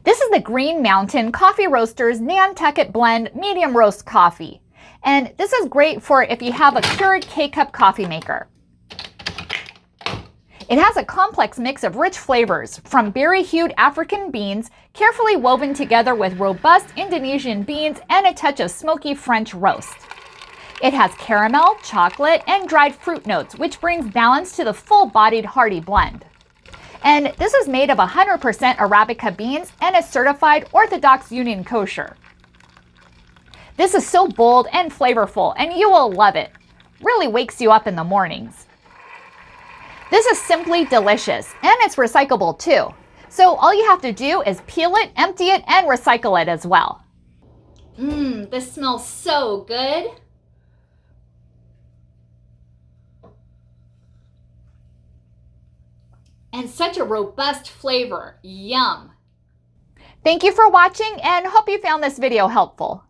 This is the Green Mountain Coffee Roasters Nantucket Blend Medium Roast Coffee. And this is great for if you have a Keurig K-Cup coffee maker. It has a complex mix of rich flavors from berry-hued African beans, carefully woven together with robust Indonesian beans and a touch of smoky French roast. It has caramel, chocolate, and dried fruit notes, which brings balance to the full-bodied hearty blend. And this is made of 100% Arabica beans and is certified Orthodox Union Kosher. This is so bold and flavorful, and you will love it. Really wakes you up in the mornings. This is simply delicious, and it's recyclable too. So all you have to do is peel it, empty it, and recycle it as well. This smells so good. And such a robust flavor. Yum. Thank you for watching and hope you found this video helpful.